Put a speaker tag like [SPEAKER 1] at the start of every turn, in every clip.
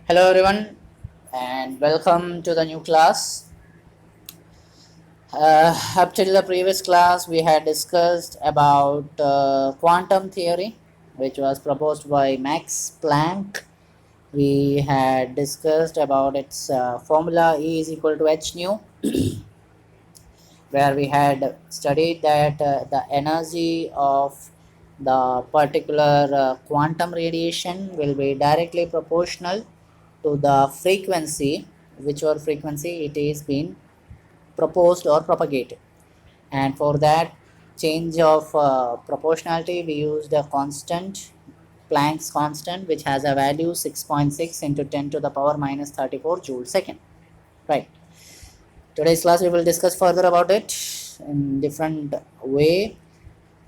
[SPEAKER 1] Hello everyone and welcome to the new class. Up till the previous class we had discussed about quantum theory which was proposed by Max Planck. We had discussed about its formula E is equal to h nu, where we had studied that the energy of the particular quantum radiation will be directly proportional to the frequency, whichever frequency it is being proposed or propagated. And for that change of proportionality, we used a constant, Planck's constant, which has a value 6.6 into 10 to the power minus 34 joule second. Right. Today's class we will discuss further about it in different way.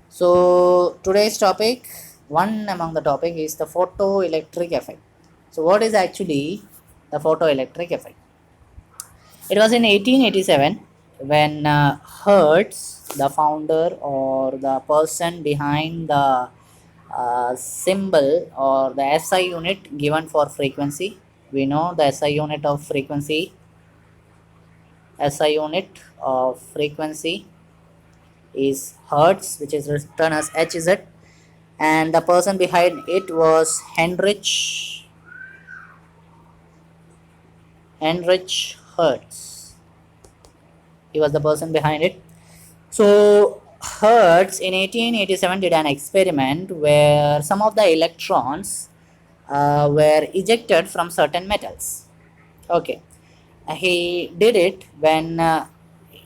[SPEAKER 1] So today's topic, one among the topic is the photoelectric effect. So what is actually the photoelectric effect? It was in 1887 when Hertz, the founder or the person behind the symbol or the SI unit given for frequency. We know the SI unit of frequency. SI unit of frequency is Hertz, which is written as Hz, and the person behind it was Heinrich Hertz. He was the person behind it. So Hertz in 1887 did an experiment where some of the electrons were ejected from certain metals. Okay, he did it when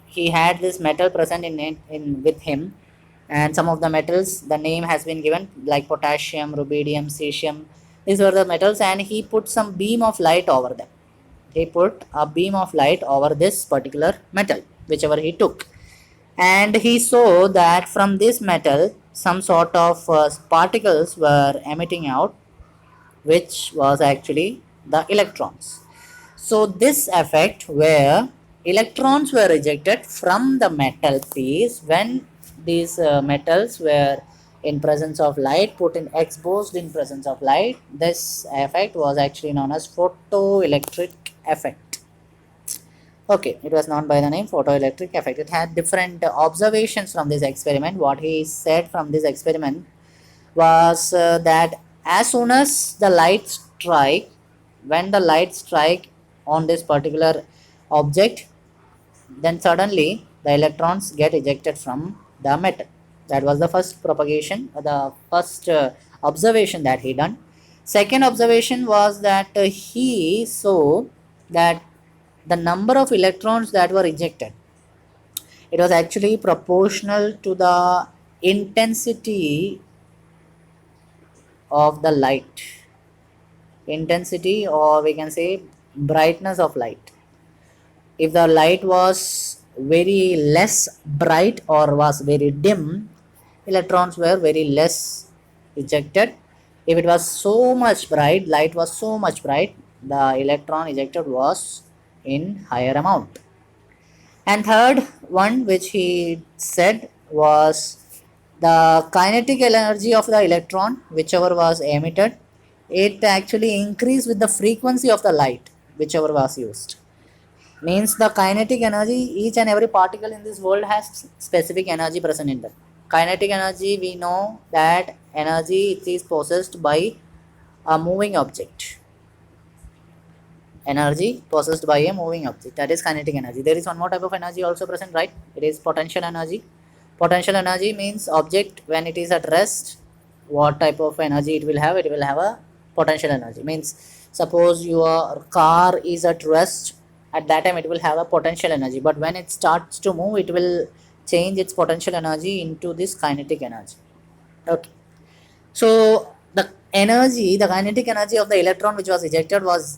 [SPEAKER 1] he had this metal present in with him, and some of the metals the name has been given like potassium, rubidium, cesium. These were the metals, and he put some beam of light over them. He put a beam of light over this particular metal, whichever he took, and he saw that from this metal some sort of particles were emitting out, which was actually the electrons. So this effect where electrons were ejected from the metal piece when these metals were in presence of light, put in exposed in presence of light, this effect was actually known as photoelectric effect. Okay, it was known by the name photoelectric effect. It had different observations from this experiment. What he said from this experiment was that as soon as the light strike, when the light strike on this particular object, then suddenly the electrons get ejected from the metal. That was the first propagation, the first observation that he done. Second observation was that he saw that the number of electrons that were ejected, it was actually proportional to the intensity of the light, intensity, or we can say brightness of light. If the light was very less bright or was very dim, electrons were very less ejected. If it was so much bright, light was so much bright, the electron ejected was in higher amount. And third one which he said was the kinetic energy of the electron, whichever was emitted, it actually increased with the frequency of the light whichever was used. Means the kinetic energy, each and every particle in this world has specific energy present in them. Kinetic energy, we know that energy it is possessed by a moving object. Energy possessed by a moving object, that is kinetic energy. There is one more type of energy also present, right? It is potential energy. Potential energy means object when it is at rest, what type of energy it will have? It will have a potential energy. Means suppose your car is at rest, at that time it will have a potential energy, but when it starts to move, it will change its potential energy into this kinetic energy. Okay, so the energy, the kinetic energy of the electron which was ejected was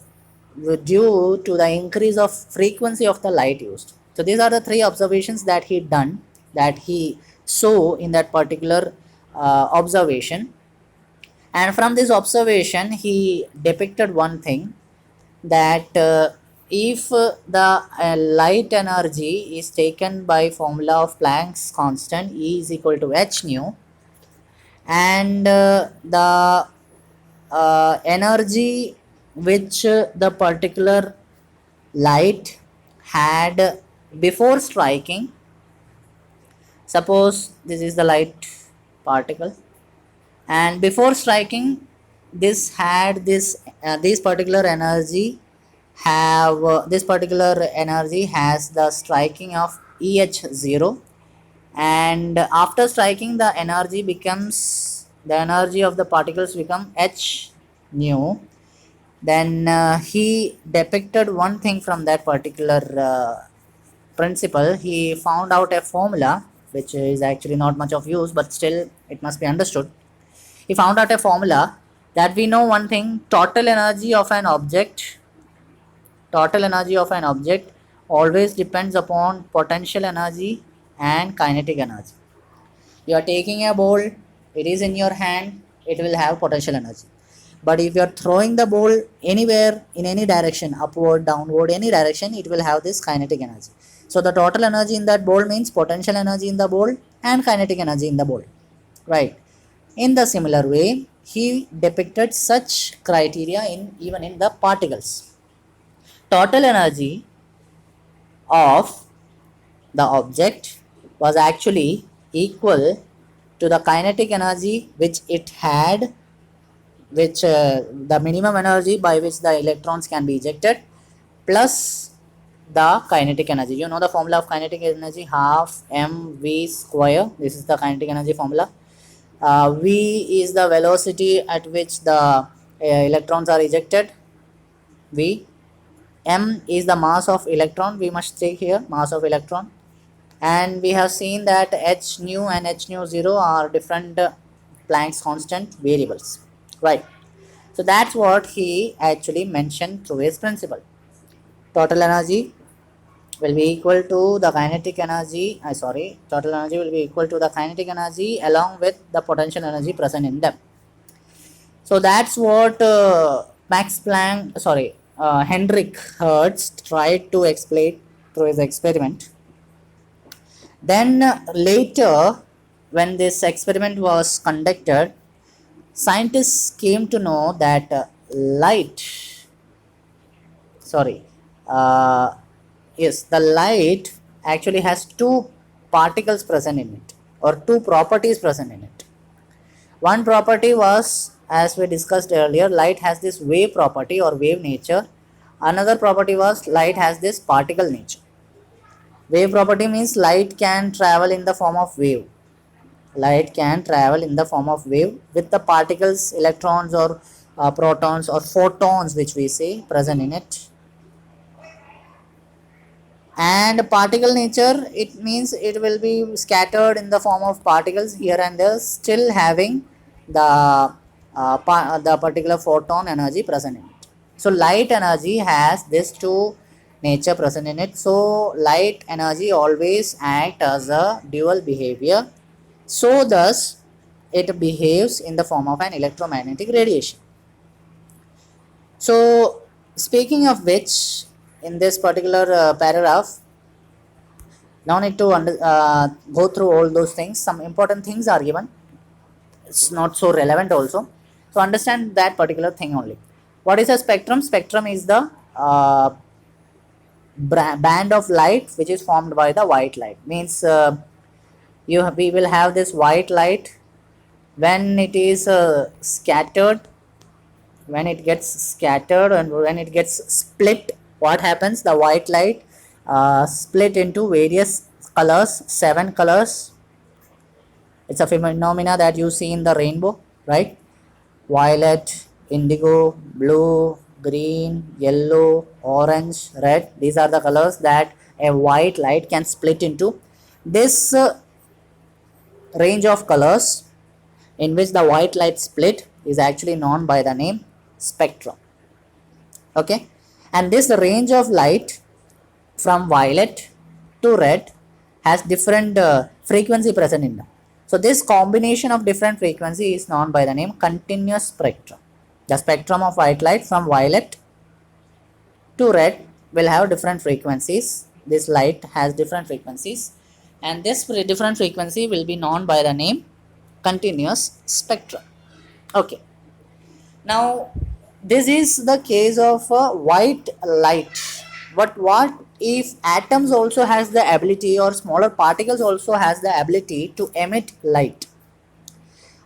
[SPEAKER 1] due to the increase of frequency of the light used. So these are the three observations that he done, that he saw in that particular observation. And from this observation he depicted one thing, that if the light energy is taken by formula of Planck's constant E is equal to h nu, and the energy which the particular light had before striking. Suppose this is the light particle, and before striking, this had this particular energy have this particular energy has the striking of EH0, and after striking the energy of the particles become H nu. Then he depicted one thing from that particular principle. He found out a formula which is actually not much of use, but still it must be understood. He found out a formula that we know one thing: total energy of an object always depends upon potential energy and kinetic energy. You are taking a ball, it is in your hand, it will have potential energy. But if you are throwing the ball anywhere in any direction, upward, downward, any direction, it will have this kinetic energy. So the total energy in that ball means potential energy in the ball and kinetic energy in the ball, right? In the similar way, he depicted such criteria in even in the particles. Total energy of the object was actually equal to the kinetic energy which it had, which the minimum energy by which the electrons can be ejected, plus the kinetic energy. You know the formula of kinetic energy: half mv square. This is the kinetic energy formula. V is the velocity at which the electrons are ejected. V. M is the mass of electron. We must take here mass of electron. And we have seen that h nu and h nu 0 are different Planck's constant variables, right? So that's what he actually mentioned through his principle. Total energy will be equal to the kinetic energy. Total energy will be equal to the kinetic energy along with the potential energy present in them. So that's what Hendrik Hertz tried to explain through his experiment. Then later, when this experiment was conducted, scientists came to know that the light actually has two particles present in it, or two properties present in it. One property was, as we discussed earlier, light has this wave property or wave nature. Another property was light has this particle nature. Wave property means light can travel in the form of wave. Light can travel in the form of wave with the particles, electrons or protons or photons, which we say, present in it. And particle nature, it means it will be scattered in the form of particles here and there, still having the particular photon energy present in it. So light energy has this two nature present in it. So light energy always act as a dual behavior. So thus it behaves in the form of an electromagnetic radiation. So speaking of which, in this particular paragraph, no need to go through all those things. Some important things are given. It's not so relevant also. So understand that particular thing only. What is a spectrum? Spectrum is the band of light which is formed by the white light. Means we will have this white light when it is scattered. When it gets scattered and when it gets split, what happens? The white light split into various colors, 7 colors. It's a phenomena that you see in the rainbow, right? Violet, indigo, blue, green, yellow, orange, red. These are the colors that a white light can split into. This range of colors in which the white light split is actually known by the name spectrum. Okay, and this range of light from violet to red has different frequency present in them. So this combination of different frequency is known by the name continuous spectrum. The spectrum of white light from violet to red will have different frequencies. This light has different frequencies, and this different frequency will be known by the name continuous spectrum. Okay, now This is the case of white light. But what if atoms also has the ability, or smaller particles also has the ability to emit light?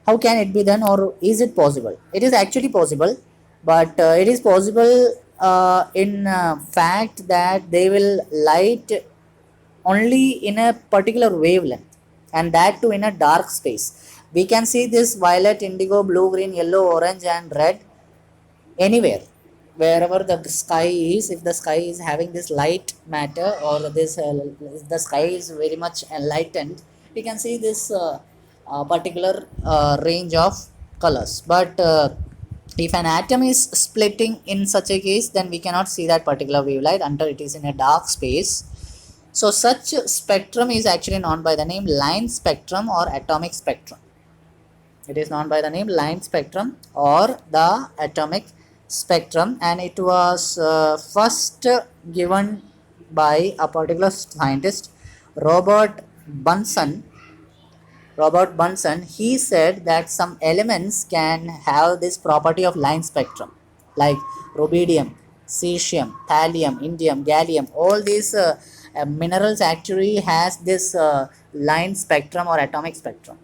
[SPEAKER 1] How can it be done, or is it possible? It is actually possible, but it is possible in fact that they will light only in a particular wavelength, and that too in a dark space. We can see this violet, indigo, blue, green, yellow, orange and red anywhere, wherever the sky is. If the sky is having this light matter, or this the sky is very much enlightened, we can see this particular range of colors. But if an atom is splitting in such a case, then we cannot see that particular wavelength until it is in a dark space. So such spectrum is actually known by the name line spectrum or atomic spectrum. It is known by the name line spectrum or the atomic spectrum, and it was first given by a particular scientist, robert bunsen Robert Bunsen. He said that some elements can have this property of line spectrum, like rubidium, cesium, thallium, indium, gallium. All these minerals actually has this line spectrum or atomic spectrum.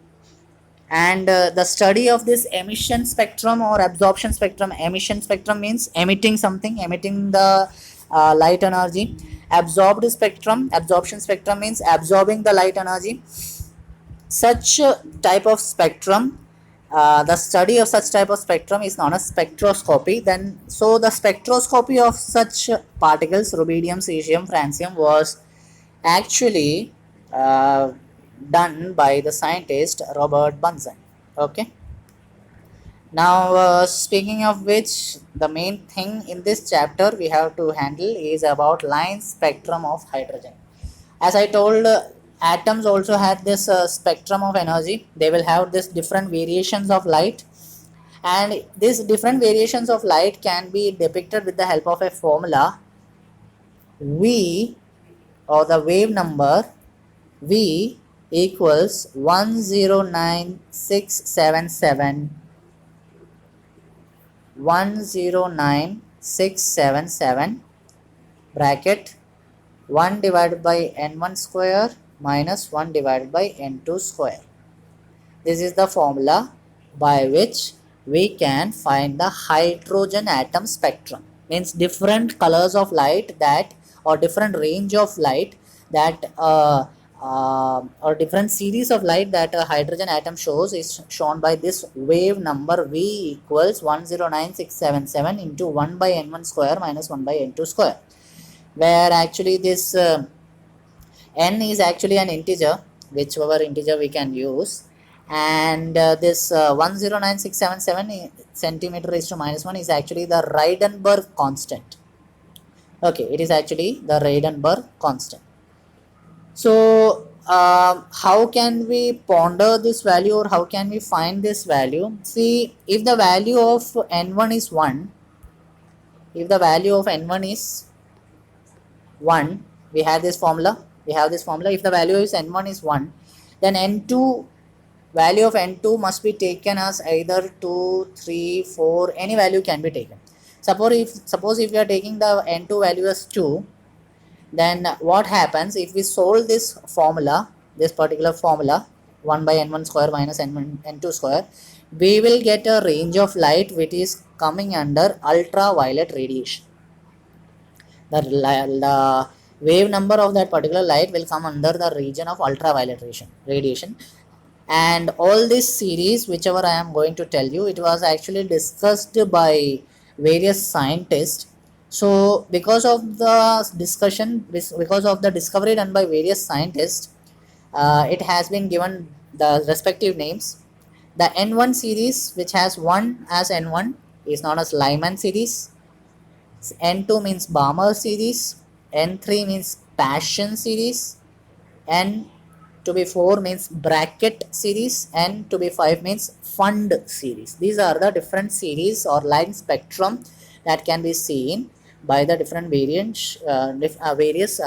[SPEAKER 1] And the study of this emission spectrum or absorption spectrum. Emission spectrum means emitting something, emitting the light energy. Absorption spectrum means absorbing the light energy. Such type of spectrum, the study of such type of spectrum is known as spectroscopy. Then so the spectroscopy of such particles, rubidium, cesium, francium, was actually done by the scientist Robert Bunsen. Okay. Now speaking of which, the main thing in this chapter we have to handle is about line spectrum of hydrogen. As I told, atoms also have this spectrum of energy. They will have this different variations of light, and these different variations of light can be depicted with the help of a formula V, or the wave number V equals 109677 bracket 1 divided by n1 square minus 1 divided by n2 square. This is the formula by which we can find the hydrogen atom spectrum. Means different colors of light that, or different range of light that or different series of light that a hydrogen atom shows is shown by this wave number V equals 109677 into 1 by n1 square minus 1 by n2 square, where actually this n is actually an integer, whichever integer we can use, and this 109677 centimeter raised to minus 1 is actually the Rydberg constant. Okay, it is actually the Rydberg constant. So how can we ponder this value, or how can we find this value? See, if the value of n1 is 1, if the value of n1 is 1, we have this formula. If the value is n1 is 1, then n2, value of n2 must be taken as either 2, 3, 4, any value can be taken. Suppose if we are taking the n2 value as 2, then what happens if we solve this formula, this particular formula, 1 by n1 square minus n2 square, we will get a range of light which is coming under ultraviolet radiation. The wave number of that particular light will come under the region of ultraviolet radiation. And all this series, whichever I am going to tell you, it was actually discussed by various scientists. So because of the discussion, because of the discovery done by various scientists, it has been given the respective names. The n1 series, which has 1 as n1, is known as Lyman series. n2 means Balmer series. n3 means Paschen series. n to be 4 means Brackett series. n to be 5 means Fund series. These are the different series or line spectrum that can be seen by the different various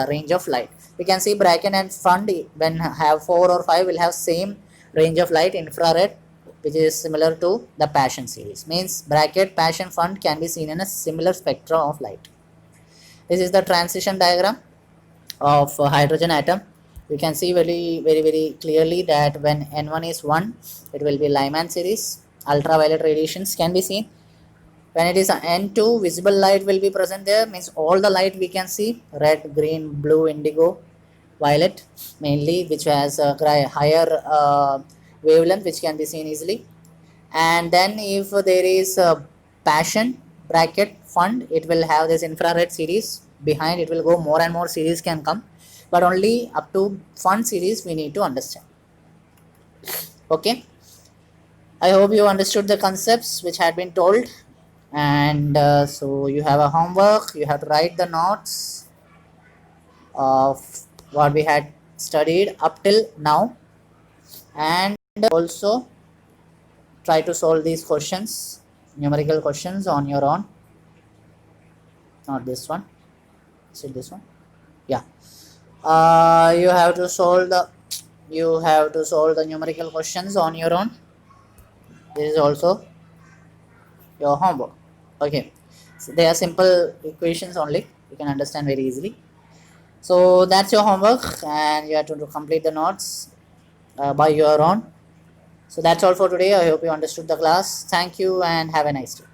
[SPEAKER 1] range of light. We can see Brackett and Fund, when have 4 or 5, will have same range of light, infrared, which is similar to the Paschen series. Means bracket Paschen fund can be seen in a similar spectra of light. This is the transition diagram of hydrogen atom. We can see very clearly that when N1 is 1, it will be Lyman series. Ultraviolet radiations can be seen. When it is N2, visible light will be present there, means all the light we can see, red, green, blue, indigo, violet mainly, which has a higher wavelength which can be seen easily. And then if there is a Paschen bracket fund, it will have this infrared series behind. It will go more and more series can come, but only up to fund series we need to understand. Okay, I hope you understood the concepts which had been told. And so you have a homework, you have to write the notes of what we had studied up till now, and also try to solve these questions, numerical questions, on your own. Not this one, is it this one? Yeah. You have to solve the numerical questions on your own. This is also your homework. Okay, so they are simple equations only, you can understand very easily. So that's your homework, and you have to complete the notes by your own. So that's all for today. I hope you understood the class. Thank you and have a nice day.